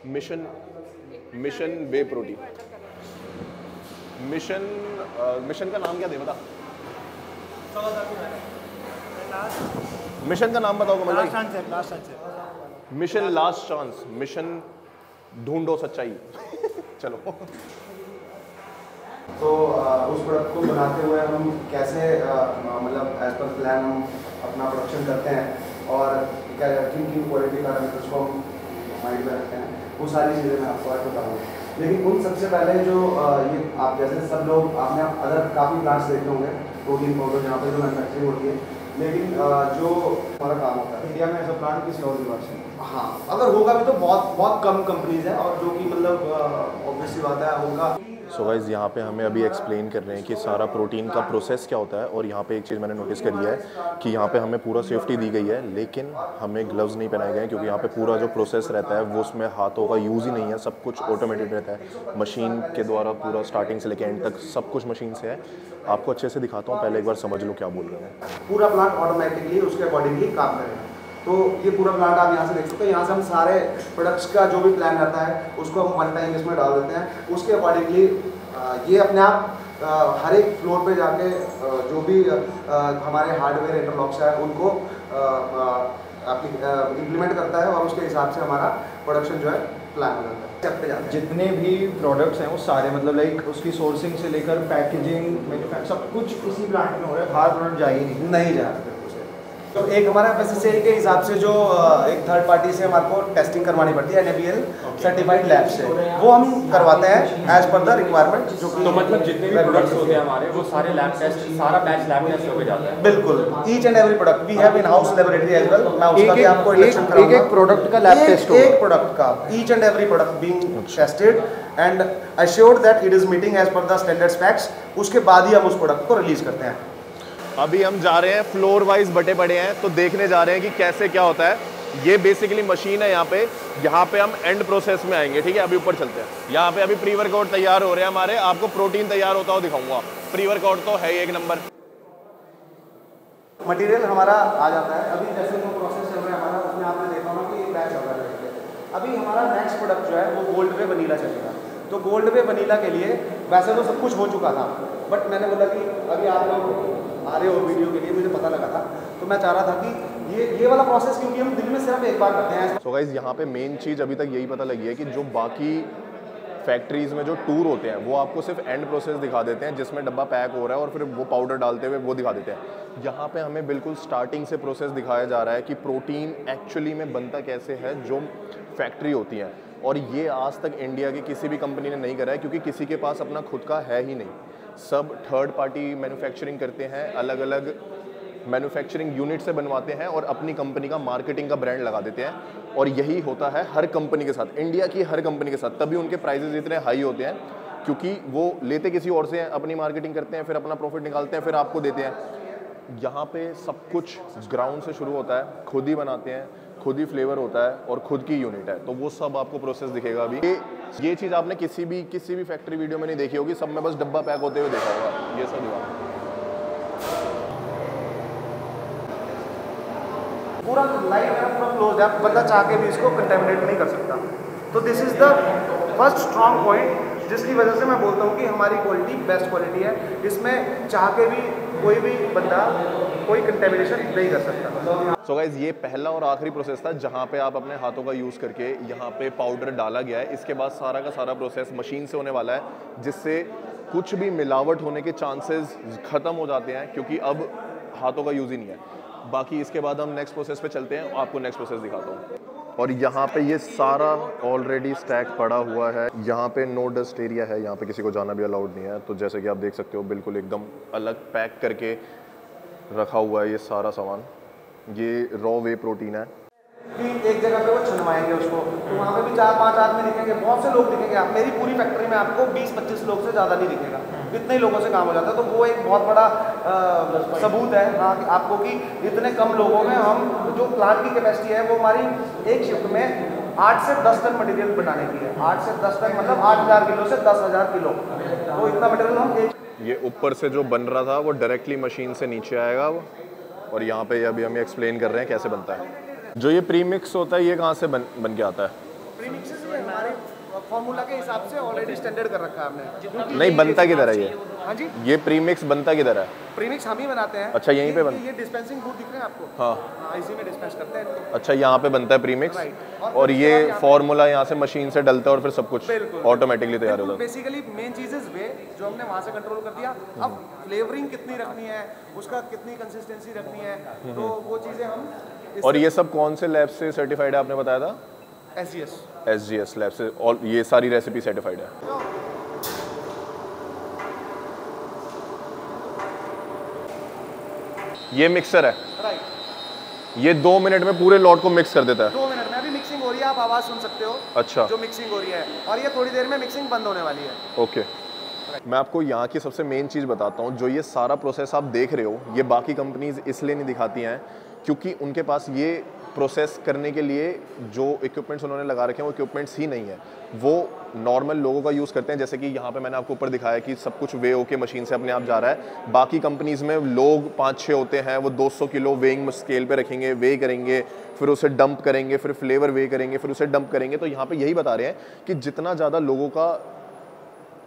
Mission mission वे protein. Mission का नाम क्या दे बता, मिशन का नाम बताओ कमल भाई। मिशन लास्ट चांस, मिशन ढूंढो सच्चाई। चलो। तो उस प्रोडक्ट को बनाते हुए हम कैसे मतलब एज पर प्लान हम अपना प्रोडक्शन करते हैं और क्या किन किन क्वालिटी पैरामीटर्स को हम माइंड में रखते हैं, वो सारी चीज़ें मैं आपको आज बताऊँगा। लेकिन उन सबसे पहले जो ये आप जैसे सब लोग आपने अदर काफ़ी प्लांट्स देखे होंगे प्रोटीन पाउडर जहाँ पे जो मैन्युफैक्चरिंग होती है, लेकिन जो हमारा काम होता है इंडिया में ऐसा प्लांट किसी और विभाग से, हाँ अगर होगा भी तो बहुत बहुत कम कंपनीज हैं और जो कि मतलब ऑब्वियसली बात है होगा। सो गाइस यहाँ पे हमें अभी एक्सप्लेन कर रहे हैं कि सारा प्रोटीन का प्रोसेस क्या होता है। और यहाँ पे एक चीज़ मैंने नोटिस करी है कि यहाँ पे हमें पूरा सेफ्टी दी गई है, लेकिन हमें ग्लव्स नहीं पहनाए गए हैं क्योंकि यहाँ पे पूरा जो प्रोसेस रहता है वो उसमें हाथों का यूज़ ही नहीं है, सब कुछ ऑटोमेटेड रहता है मशीन के द्वारा। पूरा स्टार्टिंग से लेकर एंड तक सब कुछ मशीन से है। आपको अच्छे से दिखाता हूँ, पहले एक बार समझ लो क्या बोल रहे हैं। पूरा प्लांट ऑटोमेटिकली उसके अकॉर्डिंगली काम करेगा। तो ये पूरा प्लांट आप यहाँ से देख सकते हो, यहाँ से हम सारे प्रोडक्ट्स का जो भी प्लान रहता है उसको हम वन टाइम इसमें डाल देते हैं। उसके अकॉर्डिंगली ये अपने आप हर एक फ्लोर पे जाके जो भी हमारे हार्डवेयर इंटरलॉक्स है उनको इम्प्लीमेंट करता है और उसके हिसाब से हमारा प्रोडक्शन जो है प्लान हो जाता है। जितने भी प्रोडक्ट्स हैं वो सारे मतलब लाइक उसकी सोर्सिंग से लेकर पैकेजिंग मैन्युफैक्चर सब कुछ इसी प्लांट में हो रहा है, बाहर प्रोडक्ट जा ही नहीं जा रहा। तो एक हमारा FSSAI के हिसाब से जो एक थर्ड पार्टी से हमारे को टेस्टिंग करवानी पड़ती है NABL सर्टिफाइड लैब से, वो हम करवाते हैं एज पर द रिक्वायरमेंट। जो तो मतलब जितने भी प्रोडक्ट्स होते हैं हमारे वो सारे लैब टेस्ट, सारा बैच लैब टेस्ट होके जाता है। बिल्कुल, each and every product we have in house laboratory as well. मैं उसका भी आपको इंट्रोडक्शन कराऊंगा। एक प्रोडक्ट का लैब टेस्ट होगा, एक प्रोडक्ट का each and every product being tested and assured that it is meeting as per the standard specs. उसके बाद ही हम उस प्रोडक्ट को रिलीज करते हैं। अभी हम जा रहे हैं फ्लोर वाइज बटे पड़े हैं तो देखने जा रहे हैं कि कैसे क्या होता है। ये बेसिकली मशीन है यहाँ पे हम एंड प्रोसेस में आएंगे। ठीक है, अभी ऊपर चलते हैं। यहाँ पे अभी प्री वर्कआउट तैयार हो रहे हैं हमारे, आपको प्रोटीन तैयार होता हुआ दिखाऊंगा। प्री वर्कआउट तो है ही एक नंबर। मटेरियल हमारा आ जाता है अभी जैसे जो प्रोसेस चल रहा है हमारा, उसमें आपने देखा होगा कि बैच चल रहा है। अभी हमारा नेक्स्ट प्रोडक्ट जो है वो गोल्ड वे वनीला चलेगा। तो गोल्ड वे वनीला के लिए वैसे तो सब कुछ हो चुका था, बट मैंने बोला कि अभी आप लोग आ रहे हो वीडियो के लिए, मुझे पता लगा था तो मैं चाह रहा था कि ये वाला प्रोसेस क्योंकि हम दिन में सिर्फ एक बार करते हैं। सो गाइस यहाँ पे मेन चीज़ अभी तक यही पता लगी है कि जो बाकी फैक्ट्रीज़ में जो टूर होते हैं वो आपको सिर्फ एंड प्रोसेस दिखा देते हैं जिसमें डब्बा पैक हो रहा है और फिर वो पाउडर डालते हुए वो दिखा देते हैं। यहाँ पे हमें बिल्कुल स्टार्टिंग से प्रोसेस दिखाया जा रहा है कि प्रोटीन एक्चुअली में बनता कैसे है, जो फैक्ट्री होती है। और ये आज तक इंडिया की किसी भी कंपनी ने नहीं करा है क्योंकि किसी के पास अपना खुद का है ही नहीं। सब थर्ड पार्टी मैन्युफैक्चरिंग करते हैं, अलग अलग मैन्युफैक्चरिंग यूनिट से बनवाते हैं और अपनी कंपनी का मार्केटिंग का ब्रांड लगा देते हैं। और यही होता है हर कंपनी के साथ, इंडिया की हर कंपनी के साथ। तभी उनके प्राइसेस इतने हाई होते हैं क्योंकि वो लेते किसी और से हैं, अपनी मार्केटिंग करते हैं, फिर अपना प्रॉफिट निकालते हैं, फिर आपको देते हैं। यहाँ पे सब कुछ ग्राउंड से शुरू होता है, खुद ही बनाते हैं, खुद ही फ्लेवर होता है और खुद की यूनिट है। तो वो सब आपको प्रोसेस दिखेगा। अभी ये चीज़ आपने किसी भी फैक्ट्री वीडियो में नहीं देखी होगी, सब में बस डब्बा पैक होते हुए देखा होगा। ये सब दिखा पूरा लाइट है, पूरा क्लोज है, बंदा चाह के भी इसको कंटेमिनेट नहीं कर सकता। तो this is the first strong point जिसकी वजह से मैं बोलता हूँ कि हमारी क्वालिटी बेस्ट क्वालिटी है। इसमें चाह के भी कोई भी बंदा कोई कंटेमिनेशन नहीं कर सकता। सो गाइज ये पहला और आखिरी प्रोसेस था जहाँ पे आप अपने हाथों का यूज़ करके यहाँ पे पाउडर डाला गया है। इसके बाद सारा का सारा प्रोसेस मशीन से होने वाला है जिससे कुछ भी मिलावट होने के चांसेस ख़त्म हो जाते हैं क्योंकि अब हाथों का यूज़ ही नहीं है। बाकी इसके बाद हम नेक्स्ट प्रोसेस पे चलते हैं, आपको नेक्स्ट प्रोसेस दिखाता हूँ। और यहाँ पे ये सारा ऑलरेडी स्टैक पड़ा हुआ है। यहाँ पे नो डस्ट एरिया है, यहाँ पे किसी को जाना भी अलाउड नहीं है। तो जैसे कि आप देख सकते हो बिल्कुल एकदम अलग पैक करके रखा हुआ है ये सारा सामान। ये रॉ वे प्रोटीन है। एक जगह पे वो छनवाएंगे उसको, तो वहाँ पे भी 4-5 आदमी दिखेंगे, बहुत से लोग दिखेंगे। आप मेरी पूरी फैक्ट्री में आपको 20-25 लोग से ज़्यादा नहीं दिखेगा, इतने ही लोगों से काम हो जाता है। तो वो एक बहुत बड़ा सबूत है हाँ आपको कि इतने कम लोगों में हम जो प्लांट की कैपेसिटी है वो हमारी एक शिफ्ट में 8 से 10 टन मटेरियल बनाने की है। 8 से 10 टन मतलब 8,000 किलो से 10,000 किलो, तो इतना मटेरियल हम ये ऊपर से जो बन रहा था वो डायरेक्टली मशीन से नीचे आएगा और यहाँ पे अभी हम एक्सप्लेन कर रहे हैं कैसे बनता है। जो ये प्री मिक्स होता है ये कहाँ से बन के आता है? प्री मिक्स हमारे फॉर्मूला के हिसाब से ऑलरेडी स्टैंडर्ड कर रखा है हमने। नहीं बनता किधर है ये? हाँ जी, ये प्रीमिक्स बनता किधर है? प्रीमिक्स हम ही बनाते हैं। अच्छा, यहीं पे ये डिस्पेंसिंग बूथ दिख रहे हैं आपको? हाँ हाँ, इसी में डिस्पेंस करते हैं इनको। अच्छा, यहाँ पे बनता है प्रीमिक्स Right. और ये फॉर्मूला यहाँ से मशीन से डलता है और फिर सब कुछ बिल्कुल। ऑटोमेटिकली तैयार होता है। बेसिकली मेन चीज इज वे, जो हमने वहाँ से कंट्रोल कर दिया। अब फ्लेवरिंग कितनी रखनी है, उसका कितनी कंसिस्टेंसी रखनी है, तो वो चीज़ें हम और ये सब कौन से लैब से सर्टिफाइड है आपने बताया था? SGS SGS लैब से, और ये सारी रेसिपी सर्टिफाइड है। ये मिक्सर है, राइट। ये 2 मिनट में पूरे लॉट को मिक्स कर देता है। 2 मिनट में अभी मिक्सिंग हो रही है, आप आवाज़ सुन सकते हो। अच्छा, जो मिक्सिंग हो रही है, और ये थोड़ी देर में मिक्सिंग बंद होने वाली है। ओके। मैं आपको यहाँ की सबसे मेन चीज़ बताता हूँ। जो ये सारा प्रोसेस आप देख रहे हो, ये बाकी कंपनीज इसलिए नहीं दिखाती हैं क्योंकि उनके पास ये प्रोसेस करने के लिए जो इक्विपमेंट्स उन्होंने लगा रखे हैं वो इक्विपमेंट्स ही नहीं है। वो नॉर्मल लोगों का यूज़ करते हैं, जैसे कि यहाँ पे मैंने आपको ऊपर दिखाया कि सब कुछ वे होके मशीन से अपने आप जा रहा है। बाकी कंपनीज़ में लोग 5-6 होते हैं, वो 200 किलो वेइंग स्केल पे रखेंगे, वे करेंगे, फिर उसे डंप करेंगे, फिर फ्लेवर वे करेंगे, फिर उसे डंप करेंगे। तो यहाँ पर यही बता रहे हैं कि जितना ज़्यादा लोगों का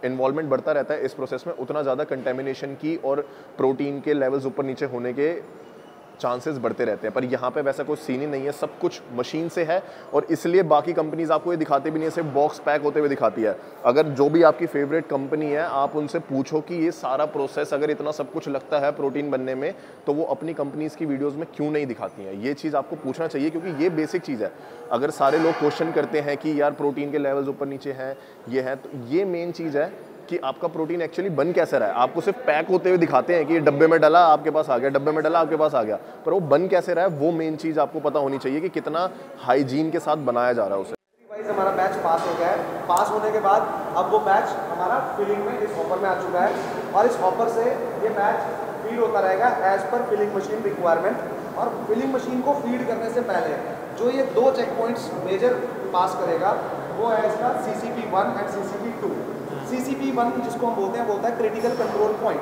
इन्वॉल्वमेंट बढ़ता रहता है इस प्रोसेस में, उतना ज़्यादा कंटेमिनेशन की और प्रोटीन के लेवल्स ऊपर नीचे होने के चांसेस बढ़ते रहते हैं। पर यहाँ पे वैसा कोई सीन ही नहीं है, सब कुछ मशीन से है और इसलिए बाकी कंपनीज आपको ये दिखाते भी नहीं है, सिर्फ बॉक्स पैक होते हुए दिखाती है। अगर जो भी आपकी फेवरेट कंपनी है, आप उनसे पूछो कि ये सारा प्रोसेस अगर इतना सब कुछ लगता है प्रोटीन बनने में, तो वो अपनी कंपनीज की वीडियोज़ में क्यों नहीं दिखाती हैं? ये चीज़ आपको पूछना चाहिए क्योंकि ये बेसिक चीज़ है। अगर सारे लोग क्वेश्चन करते हैं कि यार प्रोटीन के लेवल्स ऊपर नीचे हैं, ये है, तो ये मेन चीज़ है कि आपका प्रोटीन एक्चुअली बन कैसे रहा है। आपको सिर्फ पैक होते हुए दिखाते हैं कि ये डब्बे में डाला आपके पास आ गया, डब्बे में डाला आपके पास आ गया, पर वो बन कैसे रहा है वो मेन चीज़ आपको पता होनी चाहिए कि कितना हाइजीन के साथ बनाया जा रहा है उसे। वाइज हमारा बैच पास हो गया है। पास होने के बाद अब वो बैच हमारा फिलिंग में इस हॉपर में आ चुका है और इस हॉपर से ये बैच फीड होता रहेगा as per filling machine requirement. और फिलिंग मशीन को फीड करने से पहले जो ये 2 चेक पॉइंट्स मेजर पास करेगा वो है इसका CCP1 एंड CCP2। CCP1 जिसको हम बोलते हैं, बोलता है क्रिटिकल कंट्रोल पॉइंट,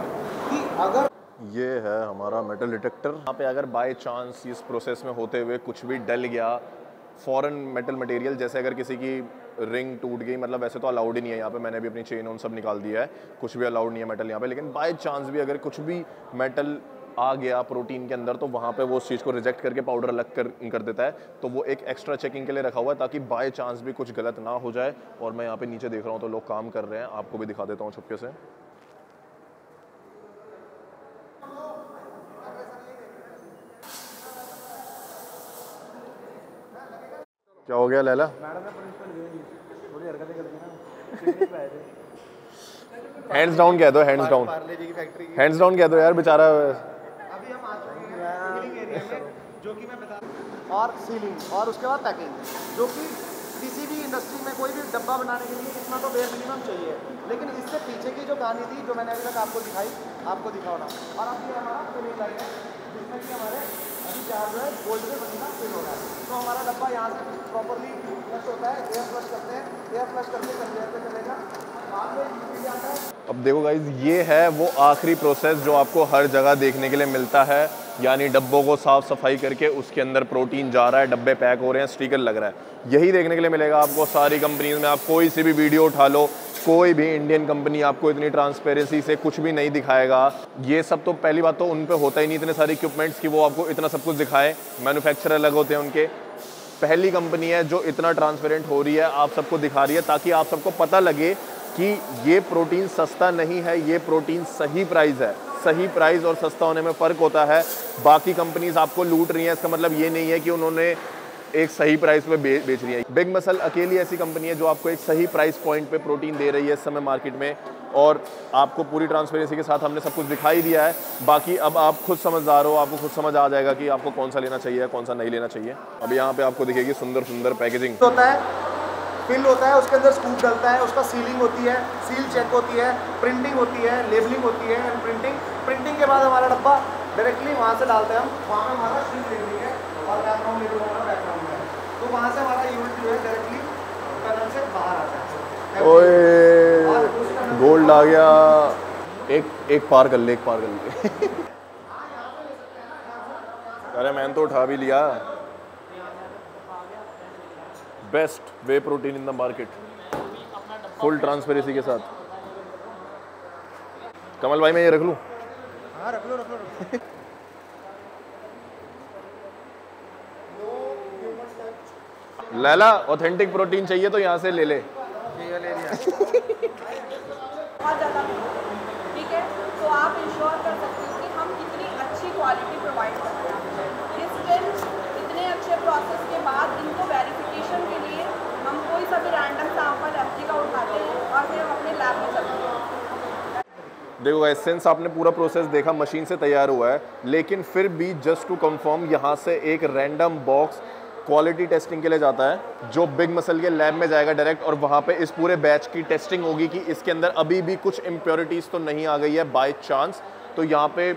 कि अगर ये है हमारा मेटल डिटेक्टर। यहाँ पे अगर बाय चांस इस प्रोसेस में होते हुए कुछ भी डल गया, फॉरेन मेटल मटेरियल, जैसे अगर किसी की रिंग टूट गई, मतलब वैसे तो अलाउड ही नहीं है यहाँ पे, मैंने भी अपनी चेन उन सब निकाल दिया है, कुछ भी अलाउड नहीं है मेटल यहाँ पे, लेकिन बाय चांस भी अगर कुछ भी मेटल आ गया प्रोटीन के अंदर, तो वहाँ पे वो उस चीज़ को रिजेक्ट करके पाउडर अलग कर देता है। तो वो एक एक्स्ट्रा चेकिंग के लिए रखा हुआ है ताकि बाय चांस भी कुछ गलत ना हो जाए। और मैं यहाँ पे नीचे देख रहा हूँ तो लोग काम कर रहे हैं, आपको भी दिखा देता हूँ छुपके से। क्या हो गया लैला? हैंड्स डाउन कह दो, हैंड्स डाउन, हैंड्स डाउन कह दो यार बेचारा। अभी हम आ चुके हैं फिलिंग एरिया में, जो कि मैं बता, और सीलिंग और उसके बाद पैकिंग, जो कि किसी भी इंडस्ट्री में कोई भी डब्बा बनाने के लिए इतना तो बेयर मिनिमम चाहिए। लेकिन इससे पीछे की जो कहानी थी, जो मैंने अभी तक आपको दिखाई, आपको दिखाना। और अब ये हमारा फिलिंग लाइन है जिसमें कि हमारे अभी 4 जो है गोल्ड में मशीन फिल हो रहा है। तो हमारा डब्बा यहाँ से प्रॉपरली फ्लश होता है, एयर फ्लश करते हैं, एयर फ्लश करके कन्वेयर पे चलेगा, बाद में यूपी आता है। अब देखो गाइज, ये है वो आखिरी प्रोसेस जो आपको हर जगह देखने के लिए मिलता है, यानी डब्बों को साफ सफाई करके उसके अंदर प्रोटीन जा रहा है, डब्बे पैक हो रहे हैं, स्टिकर लग रहा है। यही देखने के लिए मिलेगा आपको सारी कंपनीज में। आप कोई सी भी वीडियो उठा लो, कोई भी इंडियन कंपनी आपको इतनी ट्रांसपेरेंसी से कुछ भी नहीं दिखाएगा। ये सब तो पहली बात तो उन पे होता ही नहीं, इतने सारे इक्विपमेंट्स की वो आपको इतना सब कुछ दिखाए। मैन्युफैक्चरर अलग होते हैं उनके। पहली कंपनी है जो इतना ट्रांसपेरेंट हो रही है, आप सबको दिखा रही है ताकि आप सबको पता लगे कि ये प्रोटीन सस्ता नहीं है, ये प्रोटीन सही प्राइस है। सही प्राइस और सस्ता होने में फ़र्क होता है। बाकी कंपनीज आपको लूट रही हैं, इसका मतलब ये नहीं है कि उन्होंने एक सही प्राइस पे बेच रही है। बिग मसल अकेली ऐसी कंपनी है जो आपको एक सही प्राइस पॉइंट पे प्रोटीन दे रही है इस समय मार्केट में, और आपको पूरी ट्रांसपेरेंसी के साथ हमने सब कुछ दिखाई दिया है। बाकी अब आप खुद समझदार हो, आपको खुद समझ आ जाएगा कि आपको कौन सा लेना चाहिए, कौन सा नहीं लेना चाहिए। अब यहाँ पे आपको दिखेगी सुंदर सुंदर पैकेजिंग होता है, फिल होता है, उसके अंदर स्कूप डलता है, उसका सीलिंग होती है, सील चेक होती है, प्रिंटिंग होती है, लेबलिंग होती है एंड प्रिंटिंग के बाद हमारा डब्बा डायरेक्टली वहाँ से डालते हैं हम, वहाँ में हमारा शीट लेबलिंग है और बैकग्राउंड लेबल हमारा बैकग्राउंड है। तो वहाँ से हमारा यूनिट जो है डायरेक्टली टनल से बाहर आता है। ओए गोल्ड आ गया। एक पार कर ले, एक पार कर ले। अरे मैंने तो उठा भी लिया। Best way protein in the market. Full transparency के साथ। कमल भाई मैं ये रख लूँ? हाँ रख लो रख लो रख लो। लैला ऑथेंटिक प्रोटीन चाहिए तो यहाँ से ले ले। ये ले लिया। बहुत ज़्यादा ठीक है, तो आप इंश्योर कर सकते हो कि हम कितनी अच्छी क्वालिटी प्रोवाइड करते हैं। स्टिल इतने अच्छे प्रोसेस के बाद इनको वेरिफिकेशन के लिए हम कोई सा भी रैंडम सैंपल एफजी का उठाते हैं और फिर हम अपने लैब में चलते हैं। देखो गाइस, सिंस आपने पूरा प्रोसेस देखा, मशीन से तैयार हुआ है, लेकिन फिर भी जस्ट टू कंफर्म यहाँ से एक रैंडम बॉक्स क्वालिटी टेस्टिंग के लिए जाता है जो बिग मसल के लैब में जाएगा डायरेक्ट, और वहाँ पे इस पूरे बैच की टेस्टिंग होगी कि इसके अंदर अभी भी कुछ इम्प्योरिटीज़ तो नहीं आ गई है बाय चांस। तो यहाँ पे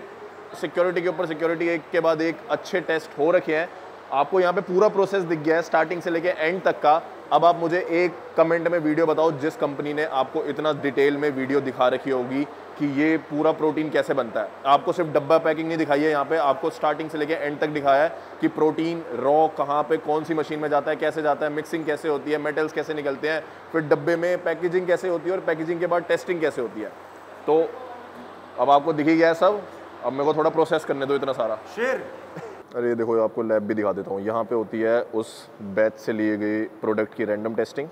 सिक्योरिटी के ऊपर सिक्योरिटी एक के बाद एक अच्छे टेस्ट हो रखे हैं। आपको यहाँ पे पूरा प्रोसेस दिख गया है स्टार्टिंग से लेके एंड तक का। अब आप मुझे एक कमेंट में वीडियो बताओ जिस कंपनी ने आपको इतना डिटेल में वीडियो दिखा रखी होगी कि ये पूरा प्रोटीन कैसे बनता है। आपको सिर्फ डब्बा पैकिंग नहीं दिखाई है, यहाँ पे आपको स्टार्टिंग से लेके एंड तक दिखाया है कि प्रोटीन रॉ कहाँ पे कौन सी मशीन में जाता है, कैसे जाता है, मिक्सिंग कैसे होती है, मेटल्स कैसे निकलते हैं, फिर डब्बे में पैकेजिंग कैसे होती है और पैकेजिंग के बाद टेस्टिंग कैसे होती है। तो अब आपको दिख ही गया है सब। अब मेरे को थोड़ा प्रोसेस करने दो इतना सारा। शेर अरे देखो, आपको लैब भी दिखा देता हूँ। यहाँ पे होती है उस बैच से लिए गए प्रोडक्ट की रैंडम टेस्टिंग।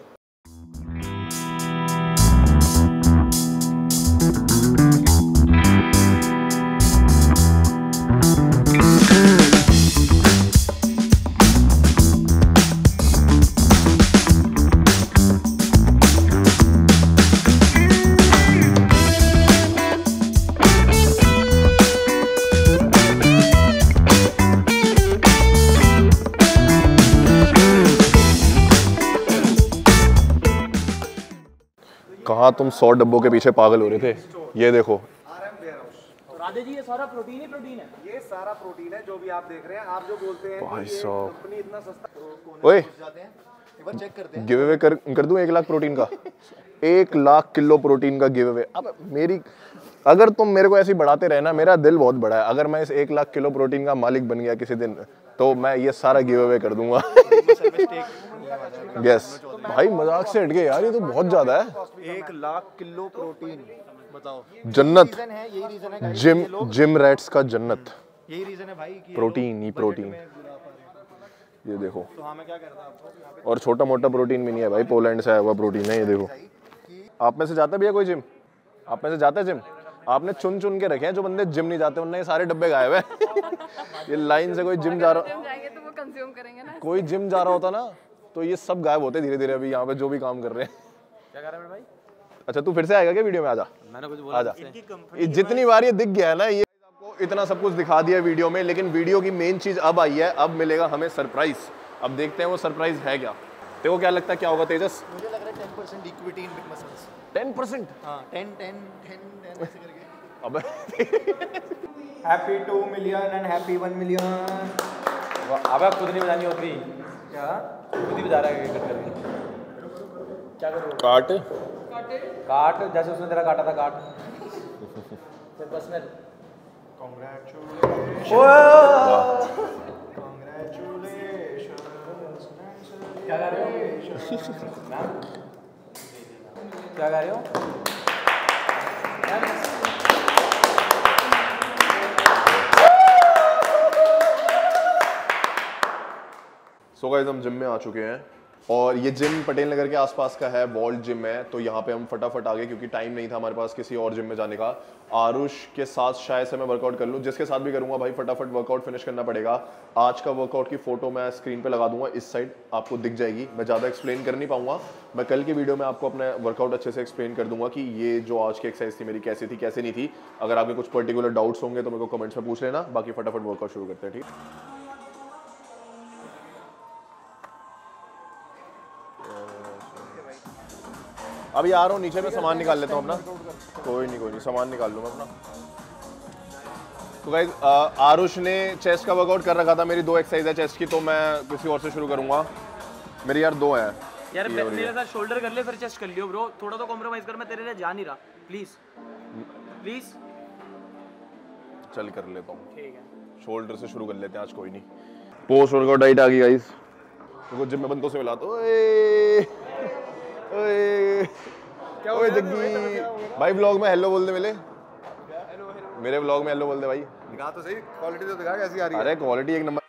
कहाँ तुम 100 डब्बों के पीछे पागल हो रहे थे? ये देखो तो राधे जी, ये सारा प्रोटीन ही प्रोटीन है। ये सारा प्रोटीन है जो भी आप देख रहे हैं। आप जो बोलते हैं भाई कि ये साहब। कंपनी इतना सस्ता, ओए जाते हैं एक बार चेक करते हैं। गिव अवे कर दूं 1 लाख प्रोटीन का। 1 लाख किलो प्रोटीन का गिव अवे। अब मेरी, अगर तुम मेरे को ऐसे ही बढ़ाते रहे ना, मेरा दिल बहुत बड़ा है। अगर मैं इस 1 लाख किलो प्रोटीन का मालिक बन गया किसी दिन, तो मैं ये सारा गिव अवे कर दूंगा। यस भाई, मजाक से हट गए यार, ये तो बहुत ज्यादा है। 1 लाख किलो प्रोटीन, बताओ। जन्नत, रीजन है, यही रीजन है guys, जिम ये लोग- जिम रैट्स का जन्नत। यही रीजन है भाई कि ये प्रोटीन ही लोग प्रोटीन। बजट में बुला पा रहे हैं। ये देखो, तो हाँ, मैं क्या करता आपको, और छोटा मोटा प्रोटीन भी नहीं है भाई, पोलैंड से आया हुआ प्रोटीन है। ये देखो, आप में से जाता भी है कोई जिम? आप में से जाता है जिम? आपने चुन चुन के रखे हैं जो बंदे जिम नहीं जाते, उनने ये सारे डब्बे गायब है। ये लाइन से कोई जिम जा रहा, जाएंगे तो वो कंज्यूम करेंगे ना। कोई जिम जा रहा होता ना, तो ये सब गायब होते धीरे धीरे। अभी यहाँ पे जो भी काम कर रहे हैं। क्या कर रहे हैं भाई? अच्छा, तू फिर से आएगा क्या वीडियो में? आजा मैंने कुछ बोला? आजा। ये जितनी बार ये दिख गया है ना, ये आपको इतना सब कुछ दिखा दिया वीडियो में, लेकिन वीडियो की मेन चीज अब आई है। अब मिलेगा हमें सरप्राइज। अब देखते हैं वो सरप्राइज है क्या। तेरे को क्या लगता है क्या होगा तेजस? मुझे लग रहा है 10% इक्विटी इन बिग मसल्स। 10%? हाँ, 10 ऐसे करके। अब happy 2 million and happy 1 million. अब खुद नहीं बजानी होती, क्या खुद ही बजा रहा है कट करके। क्या करो? काट काट, जैसे उसने तेरा काटा था, काट। फिर बस में क्या कर रहे हो? क्या कर रहे हो? सो गाइस, हम जिम में आ चुके हैं और ये जिम पटेल नगर के आसपास का है, वॉल्ट जिम है। तो यहाँ पे हम फटाफट आ गए क्योंकि टाइम नहीं था हमारे पास किसी और जिम में जाने का। आरुष के साथ शायद से मैं वर्कआउट कर लूँ, जिसके साथ भी करूँगा भाई फटाफट वर्कआउट फिनिश करना पड़ेगा। आज का वर्कआउट की फोटो मैं स्क्रीन पे लगा दूंगा, इस साइड आपको दिख जाएगी। मैं ज़्यादा एक्सप्लेन कर नहीं पाऊंगा, मैं कल की वीडियो में आपको अपना वर्कआउट अच्छे से एक्सप्लेन कर दूंगा कि ये जो आज की एक्सरसाइज थी मेरी कैसी थी कैसे नहीं थी। अगर आपके कुछ पर्टिकुलर डाउट्स होंगे तो मेरे को कमेंट्स में पूछ लेना। बाकी फटाफट वर्कआउट शुरू करते हैं, ठीक? अभी आ रहा हूँ नीचे में, सामान निकाल लेता हूँ अपना। कोई नहीं सामान निकाल लूँ मैं अपना। तो गाइस, आरुष ने चेस्ट का वर्कआउट कर रखा था, मेरी 2 एक्सरसाइज है चेस्ट की, तो मैं किसी और से शुरू करूँगा। मेरी यार 2 है यार। मेरे साथ शोल्डर कर ले, फिर चेस्ट कर लियो ब्रो। थोड़ा तो कॉम्प्रोमाइज कर, मैं तेरे लिए जा नहीं रहा। प्लीज प्लीज चल कर लेता हूँ। ठीक है, शोल्डर से शुरू कर लेते हैं आज। कोई नहीं, पोस्ट वर्कआउट डाइट आ गई गाइस। देखो जिम में बंदों से मिला तो ओए जग्गी भाई व्लॉग में हेलो बोल दे मेरे व्लॉग में हेलो बोल दे भाई। दिखा तो सही, क्वालिटी तो दिखा कैसी आ रही है। अरे क्वालिटी एक नंबर।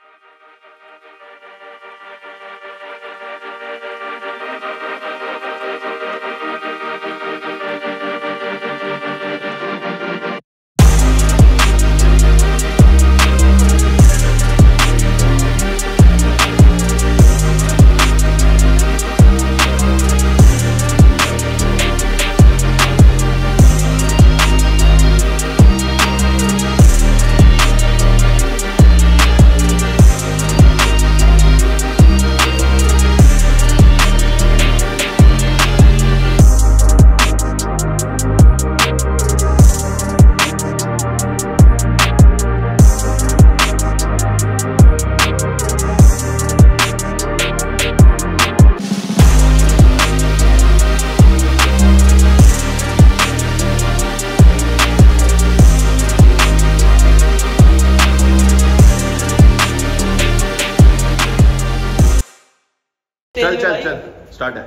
चल चल चल स्टार्ट है।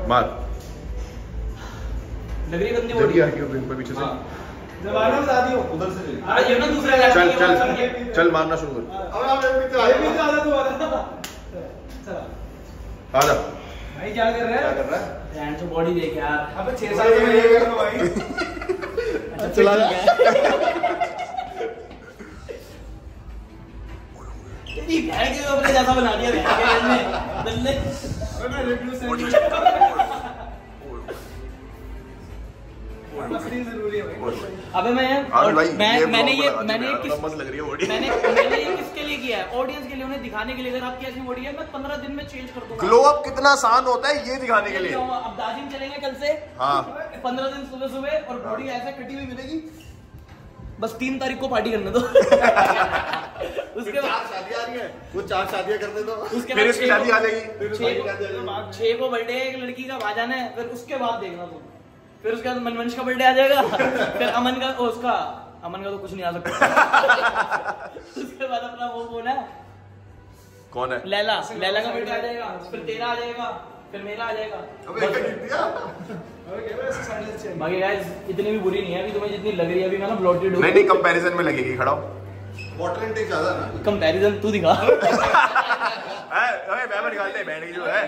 मार लग रही बंदी जल्दी आके ऊपर पीछे से जमाना बता दियो उधर से अरे ये ना दूसरा चल चल चल मारना शुरू कर। अब आप पीछे आए पीछे आजा तू आजा चल आ जा भाई क्या कर रहा है बैंड से बॉडी देख यार। अबे 6 साल में ये कर भाई चला जा। तेरी बहन के अपने जैसा बना दिया बहन ने बल्ले। अबे मैं रिव्यू सेंड मस्ती जरूरी है भाई। अबे मैंने ये किसके लिए किया है? ऑडियंस के लिए, उन्हें दिखाने के लिए। अगर आपकी ऐसी बॉडी है मैं 15 दिन में चेंज कर दूंगा। ग्लो अप कितना आसान होता है ये दिखाने के लिए। अब दार्जिलिंग चलेंगे कल से। हाँ 15 दिन सुबह सुबह और बॉडी ऐसा कटी हुई मिलेगी। बस 3 तारीख को पार्टी करने दो। उसके बाद शादी आ रही है, वो 4 शादियां करने दो। उसके फिर बाद इसकी शादी आ जाएगी। 6 को बर्थडे एक लड़की का आ जाना है। फिर उसके बाद देखना तुम। फिर उसके बाद मनवंश का बर्थडे आ जाएगा। फिर अमन का तो कुछ नहीं आ सकता। उसके बाद अपना वो कौन है, कौन है? लैला का बर्थडे आ जाएगा। फिर तेरा आ जाएगा। फिर मेरा आ जाएगा। बाकी गाइस इतनी भी बुरी नहीं है अभी तुम्हें जितनी लग रही है। अभी मैं ना ब्लॉटेड हूं। नहीं कंपैरिजन में लगेगी। खड़ा हो। वाटर इनटेक ज्यादा ना। कंपैरिजन तू दिखा। अरे मैं निकालते हैं बहन की जो है।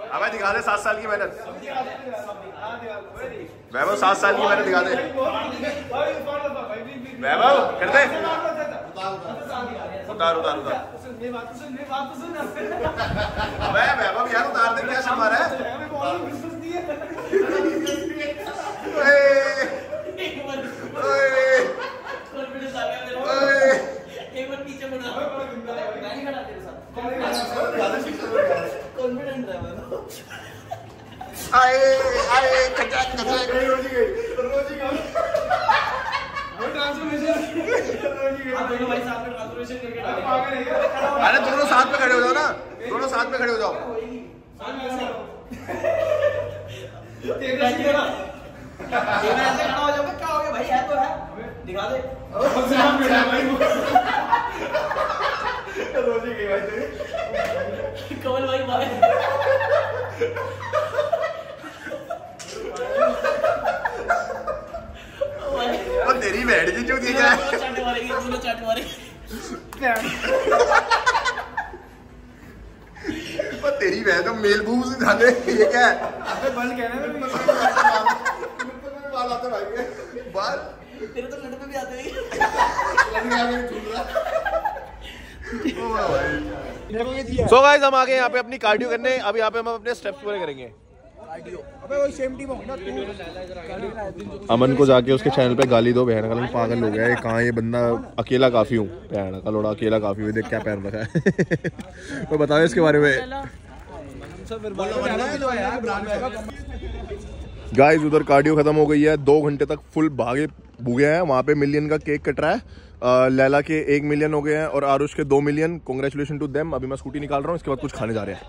अब दिखा दे 7 साल की मेहनत। वैभव 7 साल की मेहनत दिखा दे। वैभव करते उतार। अबे वैभव यार उतार दे, क्या शर्मा रहा है? एक बार पीछे मुड़ा। मैं नहीं खड़ा तेरे साथ। कॉन्फिडेंट है मैं। आए कचाक रोजी गई वो ट्रांसफॉर्मेशन आप दोनों भाई साथ में ट्रांसफॉर्मेशन करके पागल है क्या? अरे दोनों साथ में खड़े हो जाओ ना। दोनों साथ में खड़े हो जाओ। तेरे से ना ये मैं ऐसे खड़ा हो जाऊंगा। क्या हो गया भाई? है तो है, दिखा दे। रोजी गई भाई तेरी। कमल भाई बाय। वो तेरी बैठ जी क्यों दी जाए? चाट मारेगी, दोनों चाट मारेगी। वो तेरी बहन तो मेल बूज दिखा दे। ये क्या है? अबे बंद कहना है बाल आते भाई बाल तेरे तो लड़ पे भी आते हैं। सो गाइस हम आ गए यहाँ पे अपनी कार्डियो करने। अब यहाँ पे हम अपने स्टेप्स पूरे करेंगे। अबे वो सेम टीम हो ना तू। अमन को जाके उसके चैनल पे गाली दो। बहन का पागल हो गया है। कहाँ ये बंदा अकेला काफी हूँ। बहन का लोड़ा अकेला काफी हूँ। देख क्या पहन रखा है। तो बताओ इसके बारे में। गाइस उधर कार्डियो खत्म हो गई है। 2 घंटे तक फुल भागे भूगे हैं। वहाँ पे मिलियन का केक कट रहा है। लैला के 1 मिलियन हो गए हैं और आरुष के 2 मिलियन। Congratulation to them. अभी मैं स्कूटी निकाल रहा हूँ। इसके बाद कुछ खाने जा रहे हैं।